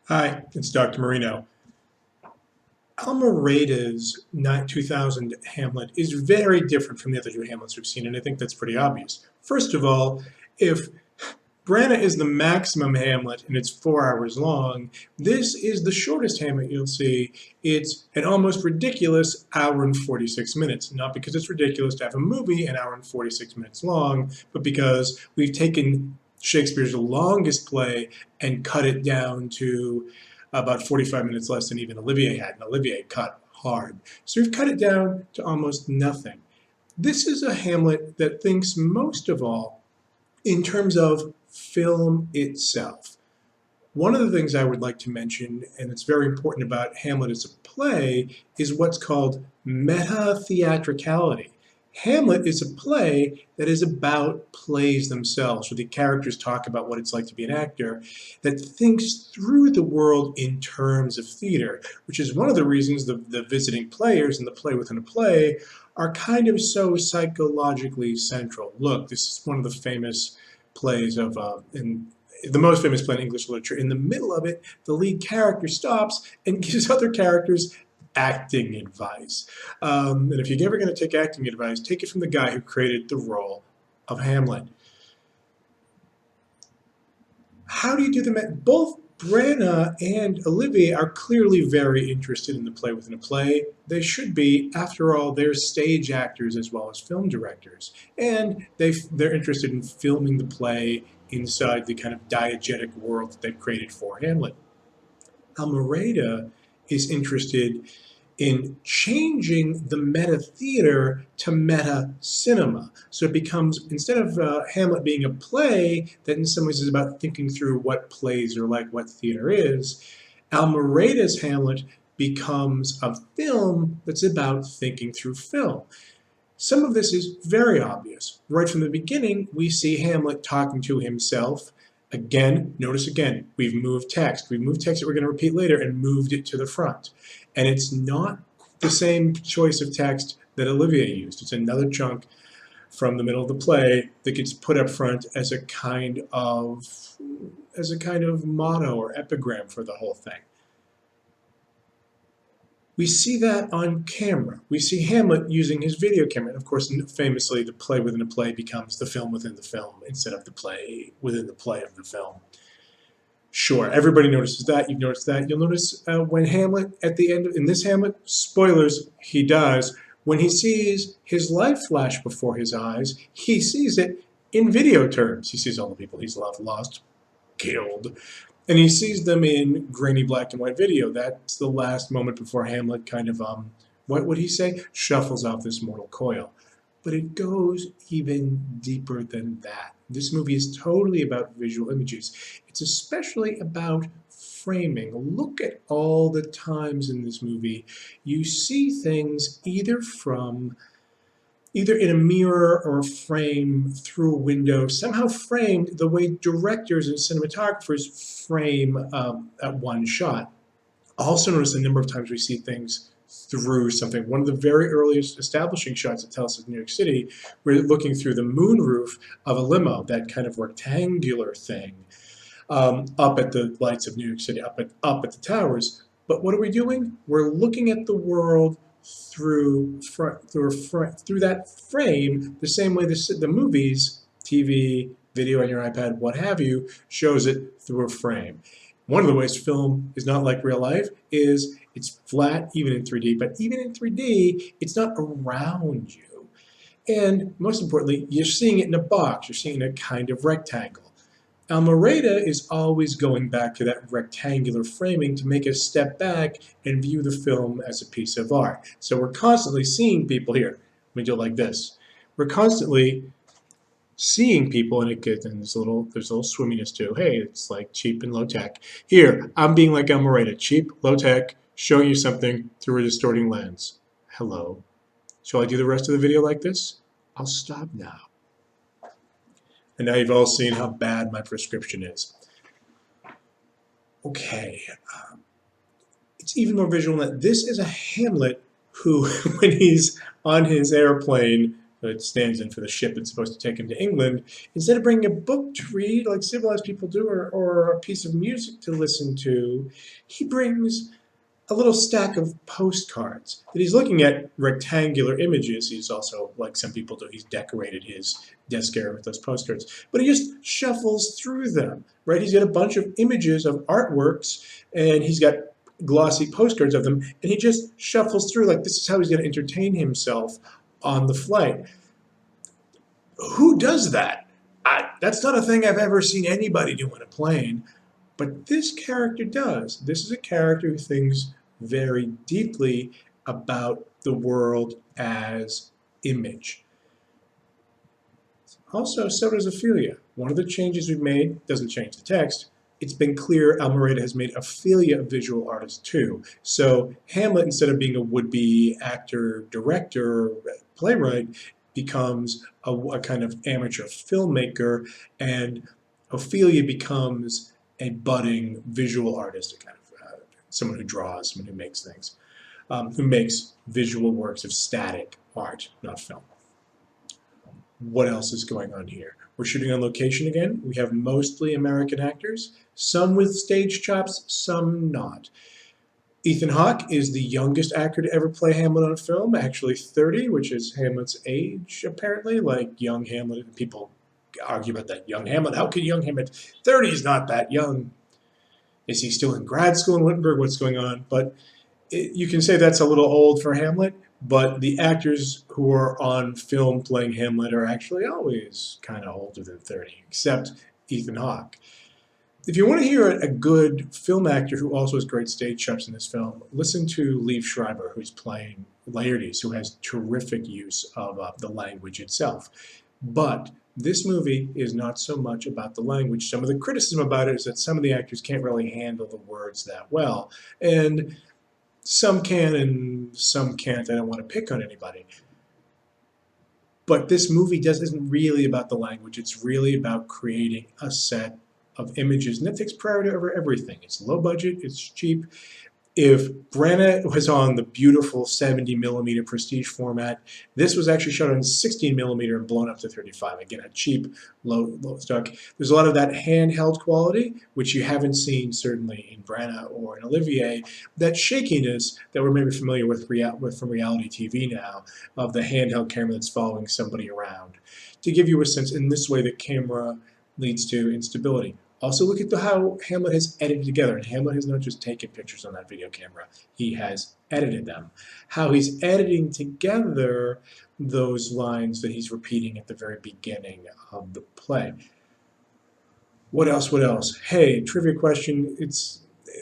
Hi, it's Dr. Marino. Almeryerda's 2000 Hamlet is very different from the other two Hamlets we've seen, and I think that's pretty obvious. First of all, if Branagh is the maximum Hamlet and it's 4 hours long, this is the shortest Hamlet you'll see. It's an almost ridiculous hour and 46 minutes. Not because it's ridiculous to have a movie an hour and 46 minutes long, but because we've taken Shakespeare's longest play and cut it down to about 45 minutes less than even Olivier had, and Olivier cut hard. So we've cut it down to almost nothing. This is a Hamlet that thinks most of all in terms of film itself. One of the things I would like to mention, and it's very important about Hamlet as a play, is what's called meta-theatricality. Hamlet is a play that is about plays themselves, where the characters talk about what it's like to be an actor, that thinks through the world in terms of theater, which is one of the reasons the visiting players and the play within a play are kind of so psychologically central. Look, this is one of the famous plays of, the most famous play in English literature. In the middle of it, the lead character stops and gives other characters acting advice. And if you're ever going to take acting advice, take it from the guy who created the role of Hamlet. How do you do them? Both Branagh and Olivier are clearly very interested in the play within a play. They should be. After all, they're stage actors as well as film directors. And they're interested in filming the play inside the kind of diegetic world that they've created for Hamlet. Almeryerda is interested in changing the meta theater to meta cinema. So it becomes, instead of Hamlet being a play that in some ways is about thinking through what plays are like, what theater is, Almeryerda's Hamlet becomes a film that's about thinking through film. Some of this is very obvious. Right from the beginning, we see Hamlet talking to himself. Again, notice again, we've moved text. We've moved text that we're going to repeat later and moved it to the front. And it's not the same choice of text that Olivier used. It's another chunk from the middle of the play that gets put up front as a kind of motto or epigram for the whole thing. We see that on camera. We see Hamlet using his video camera. And of course, famously, the play within a play becomes the film within the film instead of the play within the play of the film. Sure, everybody notices that. You've noticed that. You'll notice when Hamlet, at the end, in this Hamlet, spoilers, he does, when he sees his life flash before his eyes, he sees it in video terms. He sees all the people he's loved, lost, killed. And he sees them in grainy black and white video. That's the last moment before Hamlet kind of, what would he say? Shuffles off this mortal coil. But it goes even deeper than that. This movie is totally about visual images. It's especially about framing. Look at all the times in this movie you see things either in a mirror or a frame through a window, somehow framed the way directors and cinematographers frame at one shot. Also notice the number of times we see things through something. One of the very earliest establishing shots that tells us New York City, we're looking through the moonroof of a limo, that kind of rectangular thing, up at the lights of New York City, up at the towers. But what are we doing? We're looking at the world through that frame, the same way the movies, TV, video on your iPad, what have you, shows it through a frame. One of the ways film is not like real life is it's flat even in 3D, but even in 3D, it's not around you. And most importantly, you're seeing it in a box, you're seeing a kind of rectangle. Almeryerda is always going back to that rectangular framing to make us step back and view the film as a piece of art. So we're constantly seeing people here. Let me do it like this. We're constantly seeing people, and there's a little swimminess too. Hey, it's like cheap and low tech. Here, I'm being like Almeryerda, cheap, low tech, showing you something through a distorting lens. Hello. Shall I do the rest of the video like this? I'll stop now. And now you've all seen how bad my prescription is. Okay, it's even more visual than that. This is a Hamlet who, when he's on his airplane that stands in for the ship that's supposed to take him to England, instead of bringing a book to read like civilized people do, or a piece of music to listen to, he brings a little stack of postcards that he's looking at rectangular images. He's also, like some people do, he's decorated his desk area with those postcards, but he just shuffles through them, right? He's got a bunch of images of artworks, and he's got glossy postcards of them, and he just shuffles through like this is how he's going to entertain himself on the flight. Who does that? That's not a thing I've ever seen anybody do on a plane, but this character does. This is a character who thinks very deeply about the world as image. Also, so does Ophelia. One of the changes we've made doesn't change the text. It's been clear Almeryerda has made Ophelia a visual artist too. So Hamlet, instead of being a would-be actor, director, playwright, becomes a kind of amateur filmmaker, and Ophelia becomes a budding visual artist, a kind of someone who draws, someone who makes things, who makes visual works of static art, not film. What else is going on here? We're shooting on location again. We have mostly American actors, some with stage chops, some not. Ethan Hawke is the youngest actor to ever play Hamlet on film, actually 30, which is Hamlet's age, apparently. Like young Hamlet, people argue about that. Young Hamlet, how could young Hamlet? 30 is not that young. Is he still in grad school in Wittenberg? What's going on? But you can say that's a little old for Hamlet, but the actors who are on film playing Hamlet are actually always kind of older than 30, except Ethan Hawke. If you want to hear a good film actor who also has great stage chops in this film, listen to Liev Schreiber, who's playing Laertes, who has terrific use of the language itself. But this movie is not so much about the language. Some of the criticism about it is that some of the actors can't really handle the words that well. And some can and some can't. I don't want to pick on anybody. But this movie isn't really about the language. It's really about creating a set of images, and that takes priority over everything. It's low budget, it's cheap. If Branagh was on the beautiful 70mm prestige format, this was actually shot on 16mm and blown up to 35. Again, a cheap, low stock. There's a lot of that handheld quality, which you haven't seen certainly in Branagh or in Olivier. That shakiness that we're maybe familiar with from reality TV now, of the handheld camera that's following somebody around. To give you a sense, in this way, the camera leads to instability. Also look at how Hamlet has edited together. And Hamlet has not just taken pictures on that video camera. He has edited them. How he's editing together those lines that he's repeating at the very beginning of the play. What else? What else? Hey, trivia question.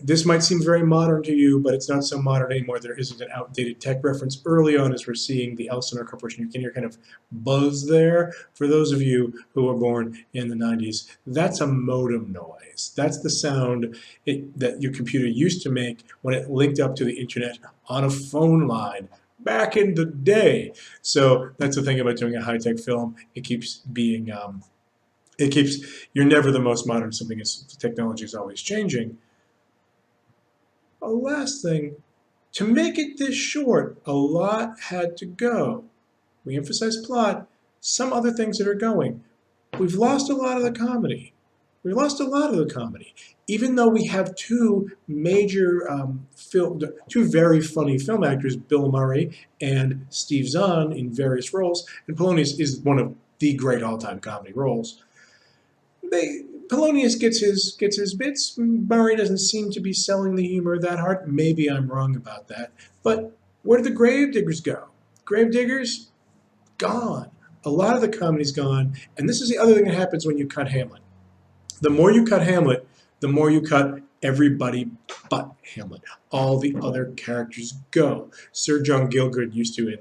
This might seem very modern to you, but it's not so modern anymore. There isn't an outdated tech reference. Early on, as we're seeing the Elsinore Corporation, you can hear kind of buzz there. For those of you who were born in the 90s, that's a modem noise. That's the sound that your computer used to make when it linked up to the internet on a phone line back in the day. So that's the thing about doing a high-tech film. It keeps being, you're never the most modern. Something is, technology is always changing. A last thing, to make it this short, a lot had to go. We emphasize plot, some other things that are going. We've lost a lot of the comedy. We lost a lot of the comedy. Even though we have two major, two very funny film actors, Bill Murray and Steve Zahn in various roles, and Polonius is one of the great all-time comedy roles. Polonius gets his bits. Murray doesn't seem to be selling the humor that hard. Maybe I'm wrong about that. But where did the Gravediggers go? Gravediggers? Gone. A lot of the comedy's gone. And this is the other thing that happens when you cut Hamlet. The more you cut Hamlet, the more you cut everybody but Hamlet. All the other characters go. Sir John Gielgud used to,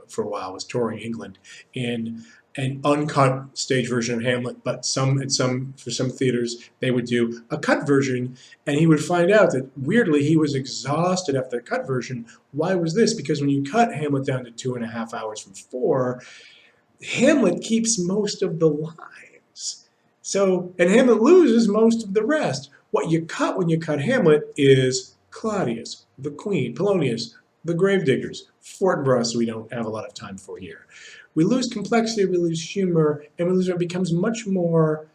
for a while, was touring England in an uncut stage version of Hamlet, but for some theaters they would do a cut version, and he would find out that weirdly he was exhausted after the cut version. Why was this? Because when you cut Hamlet down to 2.5 hours from 4, Hamlet keeps most of the lines. So, and Hamlet loses most of the rest. What you cut when you cut Hamlet is Claudius, the Queen, Polonius, the Gravediggers, Fortinbras, we don't have a lot of time for here. We lose complexity, we lose humor, and we lose it becomes much more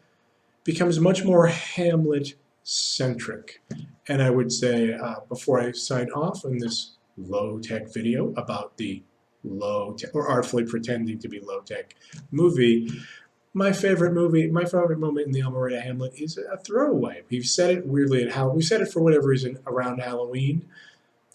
Hamlet centric. And I would say, before I sign off on this low tech video about the low tech, or artfully pretending to be low tech movie, my favorite moment in the Almeryerda Hamlet is a throwaway. We've said it weirdly at Halloween. We've said it for whatever reason around Halloween.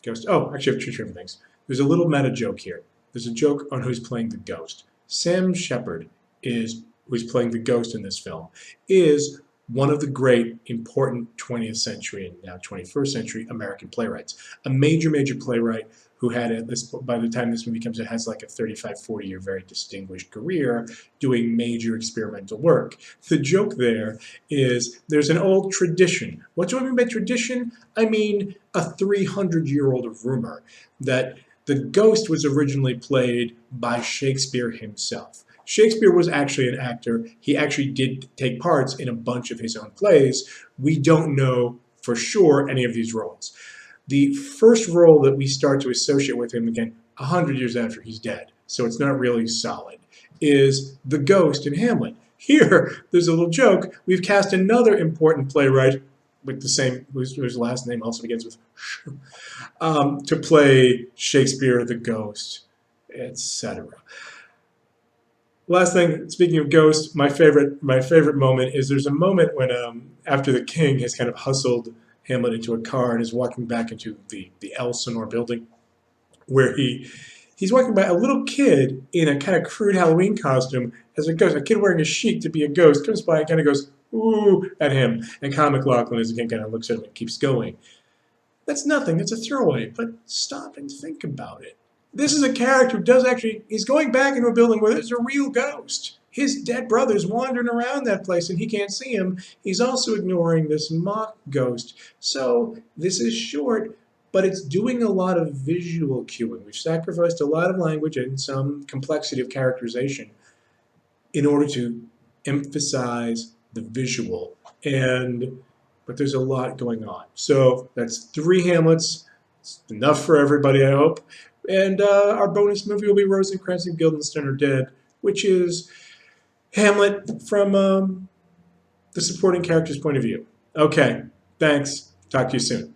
Ghost. Oh, actually, I have two different things. There's a little meta joke here. There's a joke on who's playing the ghost. Sam Shepard who's playing the ghost in this film, is one of the great, important 20th century and now 21st century American playwrights. A major, major playwright who had, by the time this movie comes out, has like a 35, 40-year very distinguished career doing major experimental work. The joke there is there's an old tradition. What do I mean by tradition? I mean a 300-year-old rumor that the ghost was originally played by Shakespeare himself. Shakespeare was actually an actor. He actually did take parts in a bunch of his own plays. We don't know for sure any of these roles. The first role that we start to associate with him, again, 100 years after he's dead, so it's not really solid, is the ghost in Hamlet. Here, there's a little joke. We've cast another important playwright with the same, whose last name also begins with sh, to play Shakespeare the ghost, etc. Last thing, speaking of ghosts, my favorite moment is there's a moment when after the king has kind of hustled Hamlet into a car and is walking back into the Elsinore building, where he's walking by a little kid in a kind of crude Halloween costume as a ghost. A kid wearing a sheet to be a ghost comes by and kind of goes ooh at him, and Kyle MacLachlan as again kind of looks at him and keeps going. That's nothing. It's a throwaway, but stop and think about it. This is a character who does actually, he's going back into a building where there's a real ghost. His dead brother's wandering around that place and he can't see him. He's also ignoring this mock ghost. So this is short, but it's doing a lot of visual cueing. We've sacrificed a lot of language and some complexity of characterization in order to emphasize the visual. But there's a lot going on. So that's 3 Hamlets. It's enough for everybody, I hope. And our bonus movie will be Rosencrantz and Guildenstern Are Dead, which is Hamlet from the supporting character's point of view. Okay, thanks. Talk to you soon.